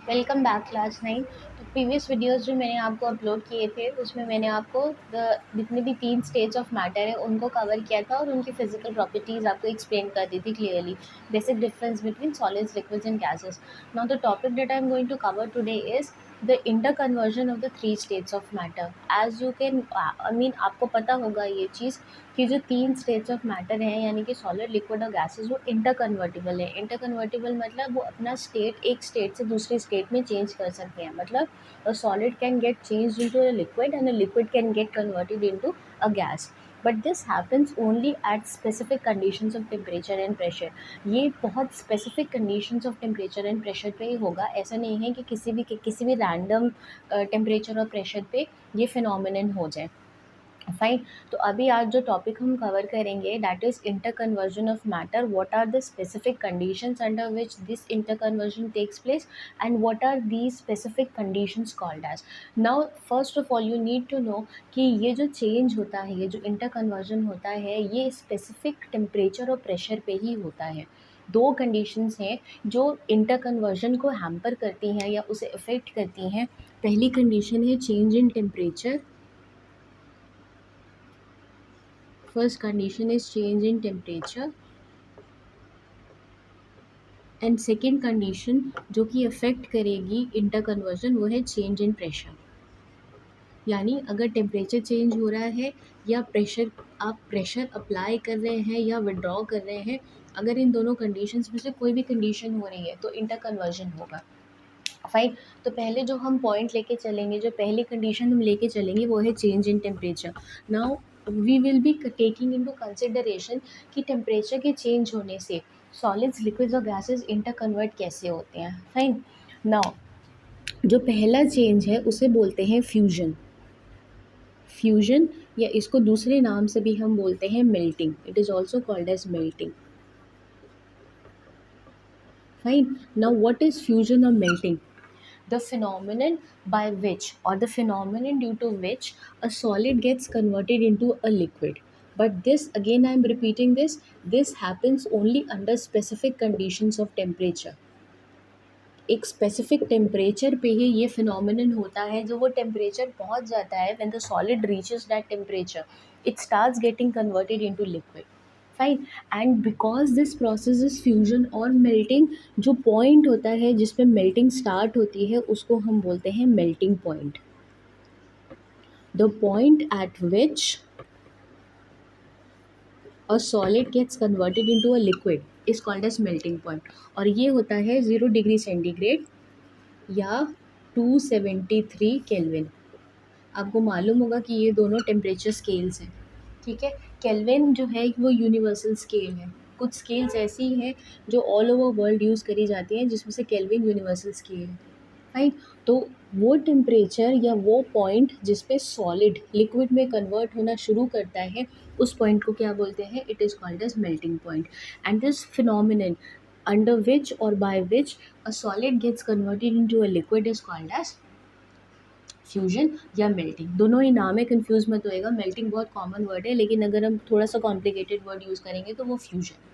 Welcome back class 9। तो previous videos जो मैंने आपको अपलोड किए थे उसमें मैंने आपको जितने भी 3 स्टेट्स ऑफ मैटर है उनको कवर किया था और उनकी फिजिकल प्रॉपर्टीज़ आपको एक्सप्लेन कर दी थी clearly. Basic difference between solids, liquids and gases. Now the topic that I am going to cover today is the interconversion of the 3 states of matter. As you can I mean आपको पता होगा ये चीज़ कि जो 3 states of matter हैं यानी कि solid, liquid और गैसेस वो इंटर कन्वर्टिबल है। इंटर कन्वर्टिबल मतलब वो अपना स्टेट एक स्टेट से दूसरी स्टेट में चेंज कर सकते हैं। मतलब a solid can get changed into a liquid and a liquid can get converted into a gas, but this happens only at specific conditions of temperature and pressure. ये बहुत specific conditions of temperature and pressure पे ही होगा। ऐसा नहीं है कि किसी भी रैंडम टेम्परेचर और प्रेशर पे ये फिनोमिनन हो जाए। फाइन। तो अभी आज जो टॉपिक हम कवर करेंगे that is interconversion of matter. What are the specific conditions under which this interconversion takes place and what are these specific conditions called as. Now first of all you need to know कि ये जो change होता है, ये जो inter conversion होता है, ये स्पेसिफिक टेम्परेचर और प्रेशर पे ही होता है। दो कंडीशंस हैं जो इंटर कन्वर्जन को हैम्पर करती हैं या उसे अफेक्ट करती हैं। पहली कंडीशन है change in temperature. First condition is change in temperature and second condition जो कि अफेक्ट करेगी इंटर कन्वर्जन वो है चेंज इन प्रेशर। यानी अगर टेम्परेचर चेंज हो रहा है या प्रेशर, आप प्रेशर अप्लाई कर रहे हैं या विड्रॉ कर रहे हैं, अगर इन दोनों कंडीशंस में से कोई भी कंडीशन हो रही है तो इंटर कन्वर्जन होगा। फाइन। तो पहले जो हम पॉइंट लेके चलेंगे, जो पहली कंडीशन हम लेके चलेंगे वो है change in temperature. Now we will be taking into consideration कि टेम्परेचर के चेंज होने से सॉलिड्स, लिक्विड्स और गैसेस इंटर कन्वर्ट कैसे होते हैं। फाइन। नाउ जो पहला चेंज है उसे बोलते हैं फ्यूजन। फ्यूजन या इसको दूसरे नाम से भी हम बोलते हैं melting. It is also called as melting. Fine. Now what is fusion और melting? The phenomenon by which, or the phenomenon due to which, a solid gets converted into a liquid. But this, again I am repeating this happens only under specific conditions of temperature. एक specific temperature पे ही ये phenomenon होता है। जो वो temperature पहुंच जाता है, when the solid reaches that temperature, it starts getting converted into liquid. Fine. And because this process is fusion और मेल्टिंग, जो पॉइंट होता है जिस पे मेल्टिंग स्टार्ट होती है उसको हम बोलते हैं melting point. The point eight which a solid gets converted into a liquid is called as melting point। और ये होता है 0 डिग्री सेंटीग्रेड या 273 केल्विन। आपको मालूम होगा कि ये दोनों टेम्परेचर स्केल्स हैं, ठीक है। केल्विन जो है वो यूनिवर्सल स्केल है। कुछ स्केल्स ऐसी हैं जो ऑल ओवर वर्ल्ड यूज़ करी जाती हैं, जिसमें से केल्विन यूनिवर्सल स्केल है। राइट। तो वो टेम्परेचर या वो पॉइंट जिस पे सॉलिड लिक्विड में कन्वर्ट होना शुरू करता है, उस पॉइंट को क्या बोलते हैं? It is called as melting point. And this phenomenon under which or by which a solid gets converted into a liquid is called as fusion या मेल्टिंग। दोनों ही नाम है, कंफ्यूज मत होएगा। मेल्टिंग बहुत कॉमन वर्ड है, लेकिन अगर हम थोड़ा सा कॉम्प्लिकेटेड वर्ड यूज़ करेंगे तो वो fusion.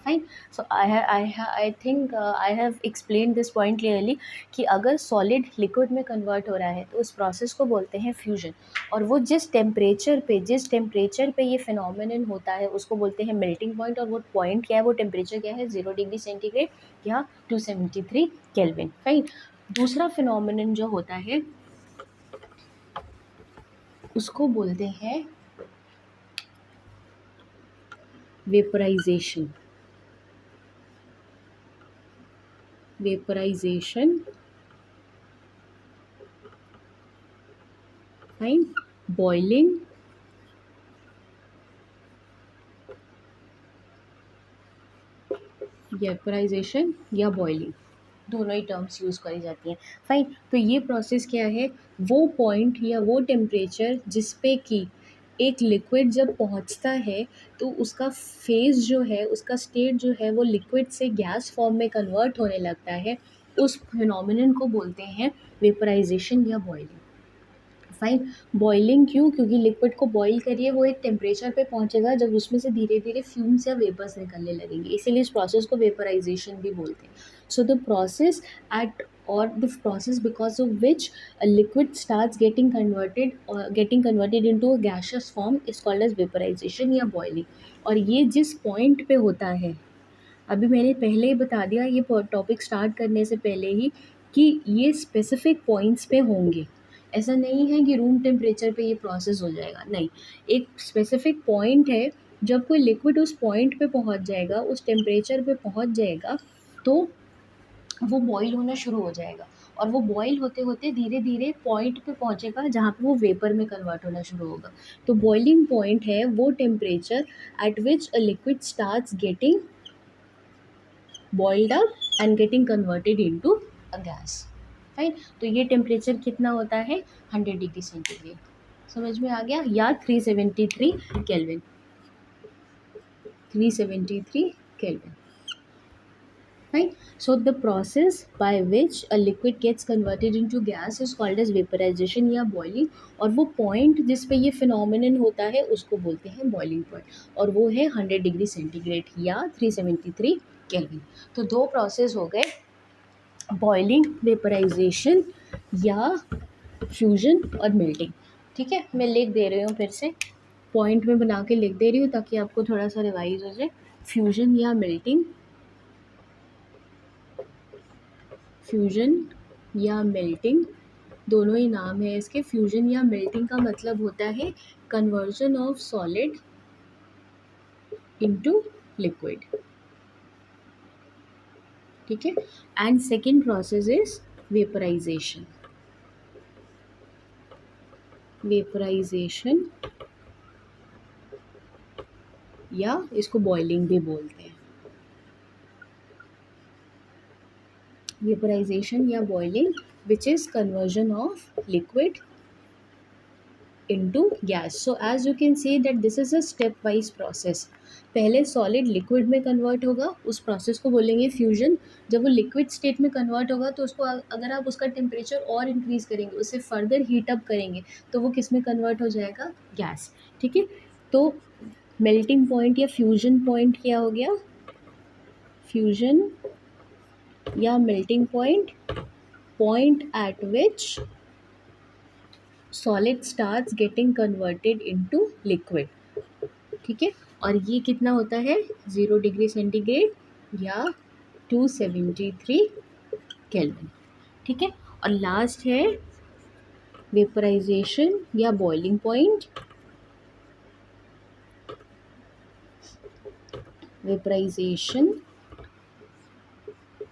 Fine. So I think I have explain this point clearly कि अगर सॉलिड लिक्विड में कन्वर्ट हो रहा है तो उस प्रोसेस को बोलते हैं फ्यूजन। और वो जिस टेम्परेचर पे ये फिनोमिनन होता है उसको बोलते हैं मेल्टिंग पॉइंट। और वो पॉइंट क्या है, वो टेम्परेचर क्या है? 0 डिग्री सेंटीग्रेड या 273 केल्विन। फाइन। दूसरा फिनोमिनन जो होता है उसको बोलते हैं vaporization. Vaporization. Fine. Boiling. Vaporization या बॉइलिंग, दोनों ही टर्म्स यूज़ करी जाती हैं। फाइन। तो ये प्रोसेस क्या है? वो पॉइंट या वो टेम्परेचर जिस पे कि एक लिक्विड जब पहुंचता है तो उसका फेज़ जो है, उसका स्टेट जो है, वो लिक्विड से गैस फॉर्म में कन्वर्ट होने लगता है। उस फिनोमिनन को बोलते हैं वेपराइजेशन या बॉइलिंग। फाइन। बॉइलिंग क्यों? क्योंकि लिक्विड को बॉईल करिए, वो एक टेम्परेचर पे पहुंचेगा जब उसमें से धीरे धीरे फ्यूम्स या वेपर्स निकलने लगेंगे, इसीलिए इस प्रोसेस को वेपराइजेशन भी बोलते हैं। So the process at or the process because of which a liquid starts getting converted or getting converted into a gaseous form is called as vaporization या boiling. और ये जिस पॉइंट पे होता है, अभी मैंने पहले ही बता दिया ये टॉपिक स्टार्ट करने से पहले ही कि ये स्पेसिफिक पॉइंट्स पे होंगे। ऐसा नहीं है कि रूम टेम्परेचर पे ये प्रोसेस हो जाएगा, नहीं। एक स्पेसिफिक पॉइंट है, जब कोई लिक्विड उस पॉइंट पे पहुंच जाएगा, उस टेम्परेचर पे पहुंच जाएगा, तो वो बॉईल होना शुरू हो जाएगा। और वो बॉईल होते होते धीरे धीरे पॉइंट पे पहुंचेगा जहाँ पे वो वेपर में कन्वर्ट होना शुरू होगा। तो बॉइलिंग पॉइंट है वो temperature at which a liquid starts getting boiled up and getting converted into a gas, fine. तो ये टेम्परेचर कितना होता है, 100 डिग्री सेंटीग्रेड। समझ में आ गया, या 373 kelvin, 373 kelvin, right? So the process by which a liquid gets converted into gas is called as vaporization या boiling। और वो पॉइंट जिस पे ये फिनोमिनन होता है उसको बोलते हैं बॉइलिंग पॉइंट, और वो है 100 डिग्री सेंटीग्रेड या 373 केल्विन। तो दो प्रोसेस हो गए, बॉइलिंग, वेपराइजेशन या फ्यूजन और मेल्टिंग। ठीक है, मैं लिख दे रही हूँ, फिर से पॉइंट में बना के लिख दे रही हूँ ताकि आपको थोड़ा सा रिवाइज हो जाए। फ्यूजन या मेल्टिंग, फ्यूजन या मेल्टिंग दोनों ही नाम है इसके। फ्यूजन या मेल्टिंग का मतलब होता है conversion of solid into liquid. ठीक है, and second process is vaporization. Vaporization या इसको बॉइलिंग भी बोलते हैं। वेपराइजेशन या boiling which is conversion of liquid into gas. So as you can see that this is a step wise process। पहले solid liquid में कन्वर्ट होगा, उस प्रोसेस को बोलेंगे फ्यूजन। जब वो लिक्विड स्टेट में कन्वर्ट होगा तो उसको अगर आप उसका टेम्परेचर और इंक्रीज़ करेंगे, उसे फर्दर हीट अप करेंगे, तो वो किस में कन्वर्ट हो जाएगा, गैस। ठीक है, तो मेल्टिंग पॉइंट या फ्यूजन पॉइंट क्या हो गया, फ्यूजन या मेल्टिंग पॉइंट, पॉइंट एट विच solid starts getting converted into liquid. ठीक है, और ये कितना होता है, 0 डिग्री सेंटीग्रेड या 273 केल्विन। ठीक है, और लास्ट है वेपराइजेशन या boiling point. Vaporization,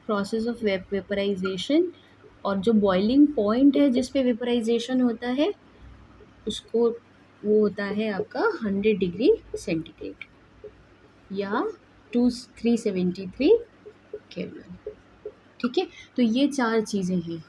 process of vaporization, और जो बॉइलिंग पॉइंट है जिस पे वेपराइजेशन होता है उसको, वो होता है आपका 100 डिग्री सेंटीग्रेड या 373 केल्विन। ठीक है, तो ये चार चीज़ें हैं।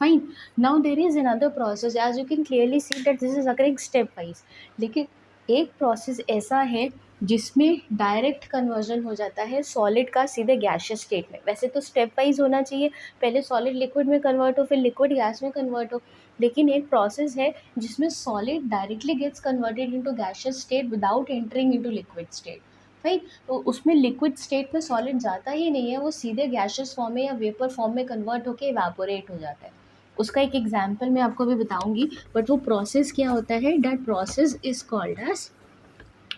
Fine, now there is another process, as you can clearly see that this is occurring step wise. लेकिन एक प्रोसेस ऐसा है जिसमें डायरेक्ट कन्वर्जन हो जाता है सॉलिड का सीधे गैसियस स्टेट में। वैसे तो स्टेप वाइज होना चाहिए, पहले सॉलिड लिक्विड में कन्वर्ट हो, फिर लिक्विड गैस में कन्वर्ट हो। लेकिन एक प्रोसेस है जिसमें solid directly gets converted into gaseous state without entering into liquid state. Right, तो उसमें लिक्विड स्टेट में सॉलिड जाता ही नहीं है, वो सीधे गैसियस फॉर्म में या वेपर फॉर्म में कन्वर्ट होकर इवेपोरेट हो जाता है। उसका एक एग्जाम्पल मैं आपको अभी बताऊंगी, बट वो प्रोसेस क्या होता है, that process is called as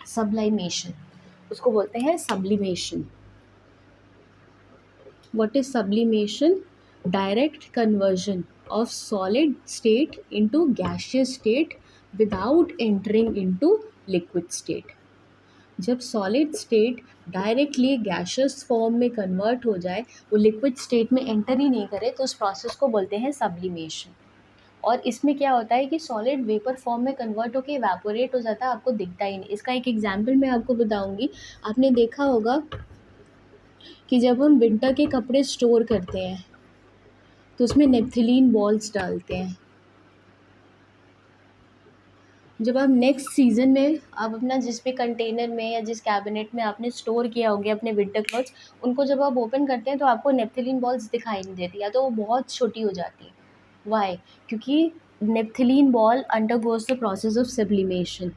sublimation. उसको बोलते हैं sublimation. What is sublimation, direct conversion of solid state into gaseous state without entering into liquid state. जब solid state directly gaseous form में कन्वर्ट हो जाए, वो लिक्विड स्टेट में enter ही नहीं करे, तो उस प्रोसेस को बोलते हैं सब्लिमेशन। और इसमें क्या होता है कि सॉलिड वेपर फॉर्म में कन्वर्ट होकर इवेपोरेट हो जाता है, आपको दिखता ही नहीं। इसका एक एग्जांपल मैं आपको बताऊंगी। आपने देखा होगा कि जब हम विंटर के कपड़े स्टोर करते हैं तो उसमें नेपथलीन बॉल्स डालते हैं। जब आप नेक्स्ट सीज़न में आप अपना जिस भी कंटेनर में या जिस कैबिनेट में आपने स्टोर किया होगा अपने विंटर क्लॉथ्स, उनको जब आप ओपन करते हैं तो आपको नेपथलीन बॉल्स दिखाई नहीं देती, या तो वो बहुत छोटी हो जाती है। वाई, क्योंकि naphthalene ball undergoes the process of sublimation.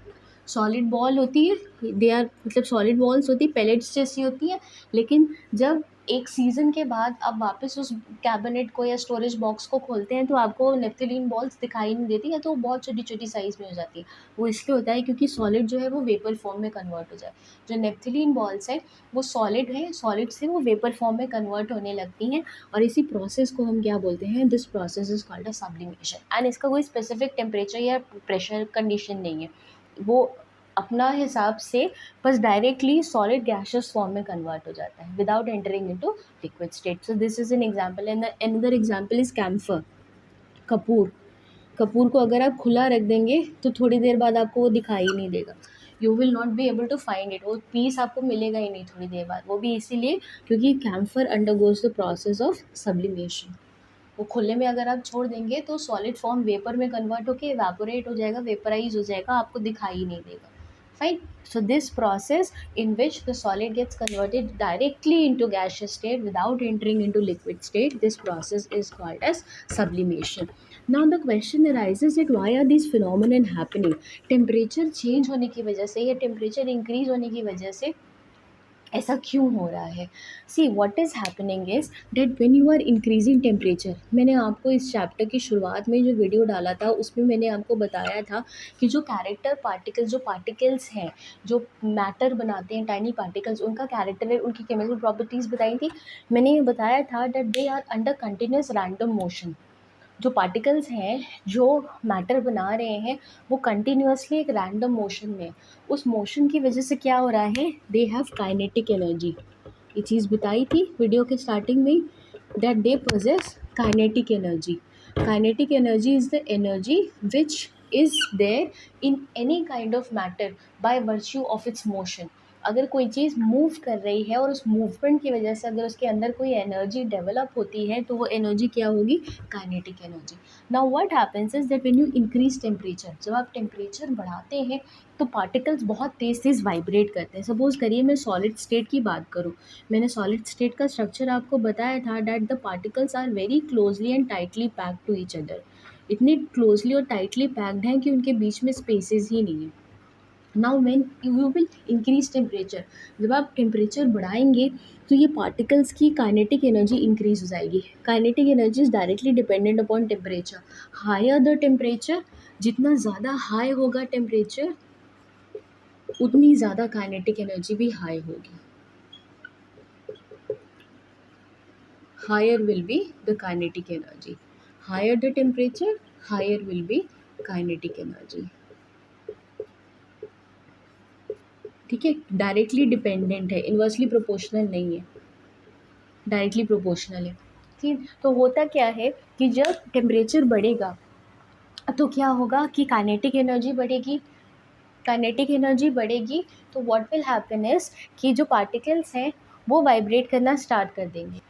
Solid ball होती है, दे आर मतलब सॉलिड बॉल्स होती है, पेलेट्स जैसी होती है, लेकिन जब एक सीज़न के बाद आप वापस उस कैबिनेट को या स्टोरेज बॉक्स को खोलते हैं तो आपको नेफ्थलीन बॉल्स दिखाई नहीं देती, या तो वो बहुत छोटी-छोटी साइज़ में हो जाती है। वो इसलिए होता है क्योंकि सॉलिड जो है वो वेपर फॉर्म में कन्वर्ट हो जाए। जो नेफ्थलीन बॉल्स हैं वो सॉलिड है, सॉलिड से वो वेपर फॉर्म में कन्वर्ट होने लगती हैं, और इसी प्रोसेस को हम क्या बोलते हैं, this process is called a sublimation. And इसका कोई स्पेसिफिक टेम्परेचर या प्रेशर कंडीशन नहीं है। वो अपना हिसाब से बस डायरेक्टली सॉलिड गैसियस फॉर्म में कन्वर्ट हो जाता है without entering into liquid state. So this is an example, and another example is camphor, कपूर। कपूर को अगर आप खुला रख देंगे तो थोड़ी देर बाद आपको वो दिखाई नहीं देगा, you will not be able to find it, वो पीस आपको मिलेगा ही नहीं थोड़ी देर बाद। वो भी इसीलिए क्योंकि camphor undergoes the process of sublimation. वो खुले में अगर आप छोड़ देंगे तो सॉलिड फॉर्म वेपर में कन्वर्ट होकर इवेपोरेट हो जाएगा, वेपराइज हो जाएगा, आपको दिखाई ही नहीं देगा। Fine. So this process in which the solid gets converted directly into gaseous state without entering into liquid state, this process is called as sublimation. Now the question arises that why are these phenomenon happening? Temperature change होने की वजह से या temperature increase होने की वजह से ऐसा क्यों हो रहा है? See what is happening is that when you are increasing temperature, मैंने आपको इस चैप्टर की शुरुआत में जो वीडियो डाला था उसमें मैंने आपको बताया था कि जो कैरेक्टर पार्टिकल्स, जो पार्टिकल्स हैं जो मैटर बनाते हैं, टाइनी पार्टिकल्स, उनका कैरेक्टर, उनकी केमिकल प्रॉपर्टीज़ बताई थी। मैंने ये बताया था that they are under continuous random motion. जो पार्टिकल्स हैं जो मैटर बना रहे हैं वो कंटिन्यूअसली एक रैंडम मोशन में, उस मोशन की वजह से क्या हो रहा है, दे हैव काइनेटिक एनर्जी। ये चीज़ बताई थी वीडियो के स्टार्टिंग में that they possess kinetic energy. Kinetic energy is the energy which is there in any kind of matter by virtue of its motion. अगर कोई चीज़ मूव कर रही है और उस मूवमेंट की वजह से अगर उसके अंदर कोई एनर्जी डेवलप होती है तो वो एनर्जी क्या होगी, kinetic energy. Now what happens is that when you increase temperature, जब आप टेम्परेचर बढ़ाते हैं तो पार्टिकल्स बहुत तेज़ तेज़ वाइब्रेट करते हैं। सपोज़ करिए मैं सॉलिड स्टेट की बात करूँ, मैंने सॉलिड स्टेट का स्ट्रक्चर आपको बताया था that the particles are very closely and tightly packed to each other. इतने क्लोजली और टाइटली पैक्ड हैं कि उनके बीच में स्पेसेस ही नहीं है। Now when you will increase temperature, जब आप टेम्परेचर बढ़ाएंगे तो ये पार्टिकल्स की काइनेटिक एनर्जी इंक्रीज हो जाएगी। Kinetic energy is directly dependent upon temperature. Higher the temperature, जितना ज़्यादा हाई होगा टेम्परेचर उतनी ज़्यादा काइनेटिक एनर्जी भी हाई होगी। Higher will be the kinetic energy, higher the temperature higher will be kinetic energy. ठीक है, डायरेक्टली डिपेंडेंट है, इन्वर्सली प्रोपोर्शनल नहीं है, डायरेक्टली प्रोपोर्शनल है। ठीक, तो होता क्या है कि जब टेम्परेचर बढ़ेगा तो क्या होगा कि काइनेटिक एनर्जी बढ़ेगी। काइनेटिक एनर्जी बढ़ेगी तो व्हाट विल हैपन इज कि जो पार्टिकल्स हैं वो वाइब्रेट करना स्टार्ट कर देंगे।